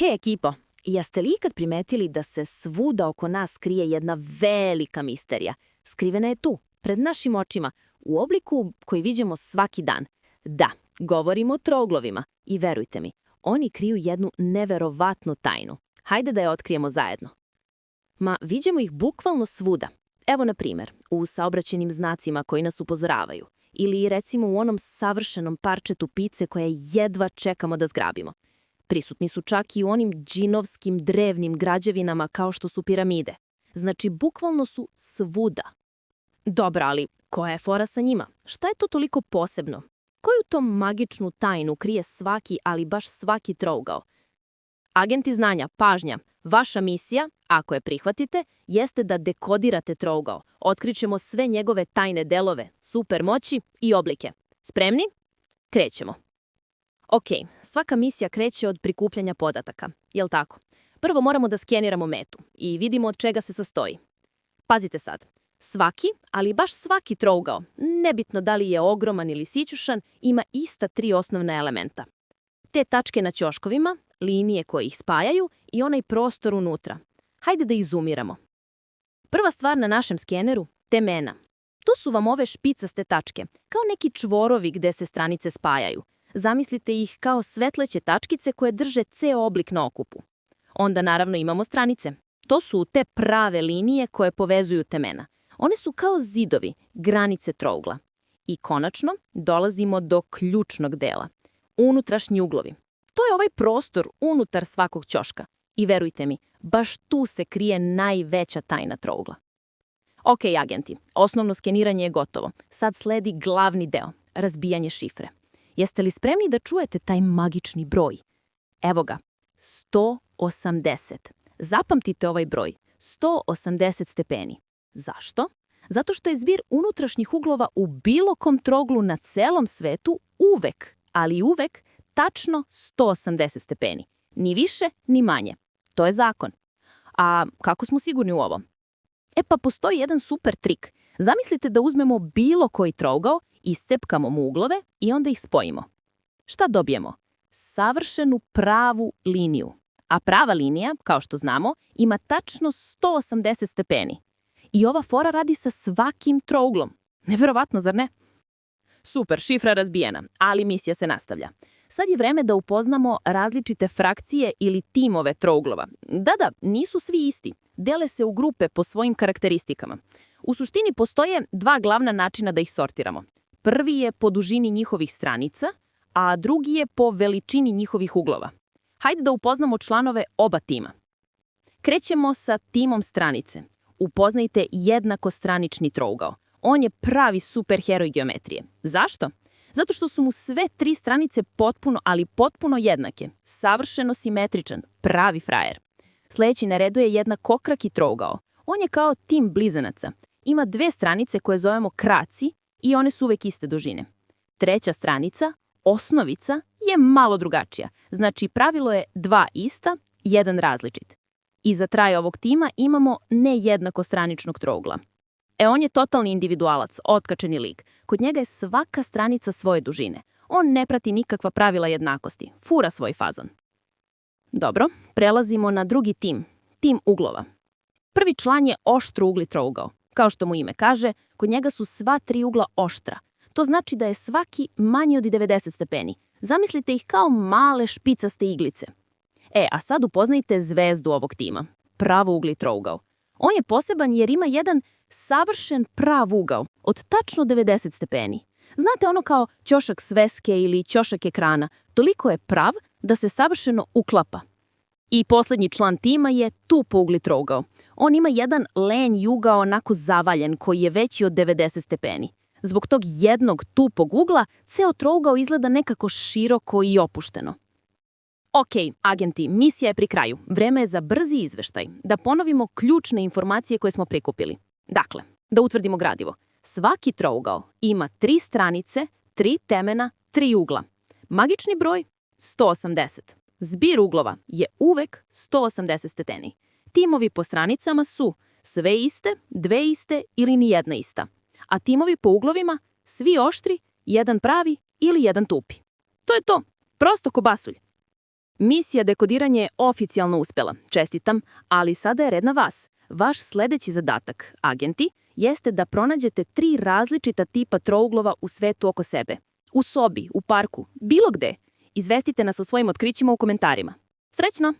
Hej ekipo, jeste li ikad primetili da se svuda oko nas krije jedna velika misterija? Skrivena je tu, pred našim očima, u obliku koji viđemo svaki dan. Da, govorimo o trouglovima i verujte mi, oni kriju jednu neverovatnu tajnu. Hajde da je otkrijemo zajedno. Viđemo ih bukvalno svuda. Evo na primjer, u saobraćajnim znacima koji nas upozoravaju. Ili recimo u onom savršenom parčetu pice koje jedva čekamo da zgrabimo. Prisutni su čak i u onim džinovskim drevnim građevinama kao što su piramide. Znači, bukvalno su svuda. Dobro, ali koja je fora sa njima? Šta je to toliko posebno? Koju to magičnu tajnu krije svaki, ali baš svaki trougao? Agenti znanja, pažnja, vaša misija, ako je prihvatite, jeste da dekodirate trougao. Otkrićemo sve njegove tajne delove, supermoći i oblike. Spremni? Krećemo. Ok, svaka misija kreće od prikupljanja podataka, jel tako? Prvo moramo da skeniramo metu i vidimo od čega se sastoji. Pazite sad, svaki, ali baš svaki trougao, nebitno da li je ogroman ili sićušan, ima ista 3 osnovna elementa. Te tačke na ćoškovima, linije koje ih spajaju i onaj prostor unutra. Hajde da izumiramo. Prva stvar na našem skeneru, temena. Tu su vam ove špicaste tačke, kao neki čvorovi gde se stranice spajaju. Zamislite ih kao svetleće tačkice koje drže ceo oblik na okupu. Onda naravno imamo stranice. To su te prave linije koje povezuju temena. One su kao zidovi, granice trougla. I konačno dolazimo do ključnog dela. Unutrašnji uglovi. To je ovaj prostor unutar svakog ćoška. I verujte mi, baš tu se krije najveća tajna trougla. Ok, agenti, osnovno skeniranje je gotovo. Sad sledi glavni deo, razbijanje šifre. Jeste li spremni da čujete taj magični broj? Evo ga, 180. Zapamtite ovaj broj, 180 stepeni. Zašto? Zato što je zbir unutrašnjih uglova u bilo kom trouglu na celom svetu uvek, ali uvek, tačno 180 stepeni. Ni više, ni manje. To je zakon. A kako smo sigurni u ovo? Pa postoji jedan super trik. Zamislite da uzmemo bilo koji trougao, iscepkamo mu uglove i onda ih spojimo. Šta dobijemo? Savršenu pravu liniju. A prava linija, kao što znamo, ima tačno 180 stepeni. I ova fora radi sa svakim trouglom. Neverovatno, zar ne? Super, šifra razbijena, ali misija se nastavlja. Sad je vreme da upoznamo različite frakcije ili timove trouglova. Da, nisu svi isti. Dele se u grupe po svojim karakteristikama. U suštini postoje 2 glavna načina da ih sortiramo. Prvi je po dužini njihovih stranica, a drugi je po veličini njihovih uglova. Hajde da upoznamo članove oba tima. Krećemo sa timom stranice. Upoznajte jednakostranični trougao. On je pravi superheroj geometrije. Zašto? Zato što su mu sve 3 stranice potpuno jednake. Savršeno simetričan, pravi frajer. Sljedeći na redu je jednakokraki trougao. On je kao tim blizanaca. Ima 2 stranice koje zovemo kraci i one su uvek iste dužine. Treća stranica, osnovica, je malo drugačija. Znači pravilo je 2 ista, 1 različit. I za kraj ovog tima imamo nejednakostraničnog trougla. On je totalni individualac, otkačeni lik. Kod njega je svaka stranica svoje dužine. On ne prati nikakva pravila jednakosti. Fura svoj fazon. Dobro, prelazimo na drugi tim. Tim uglova. Prvi član je oštrougli trougao. Kao što mu ime kaže, kod njega su sva 3 ugla oštra. To znači da je svaki manji od 90 stepeni. Zamislite ih kao male špicaste iglice. A sad upoznajte zvezdu ovog tima. Pravougli trougao. On je poseban jer ima jedan savršen prav ugao od tačno 90 stepeni. Znate ono kao ćošak sveske ili ćošak ekrana. Toliko je prav da se savršeno uklapa. I posljednji član tima je tupougli trougao. On ima jedan lenj ugao onako zavaljen koji je veći od 90 stepeni. Zbog tog jednog tupog ugla, ceo trougao izgleda nekako široko i opušteno. Ok, agenti, misija je pri kraju. Vreme je za brzi izveštaj. Da ponovimo ključne informacije koje smo prikupili. Dakle, da utvrdimo gradivo. Svaki trougao ima 3 stranice, 3 temena, 3 ugla. Magični broj 180. Zbir uglova je uvek 180 stepeni. Timovi po stranicama su sve iste, 2 iste ili ni jedna ista. A timovi po uglovima svi oštri, jedan pravi ili jedan tupi. To je to. Prosto ko basulj. Misija dekodiranja je oficijalno uspela. Čestitam, ali sada je red na vas. Vaš sledeći zadatak, agenti, jeste da pronađete 3 različita tipa trouglova u svetu oko sebe. U sobi, u parku, bilo gde. Izvestite nas o svojim otkrićima u komentarima. Srećno!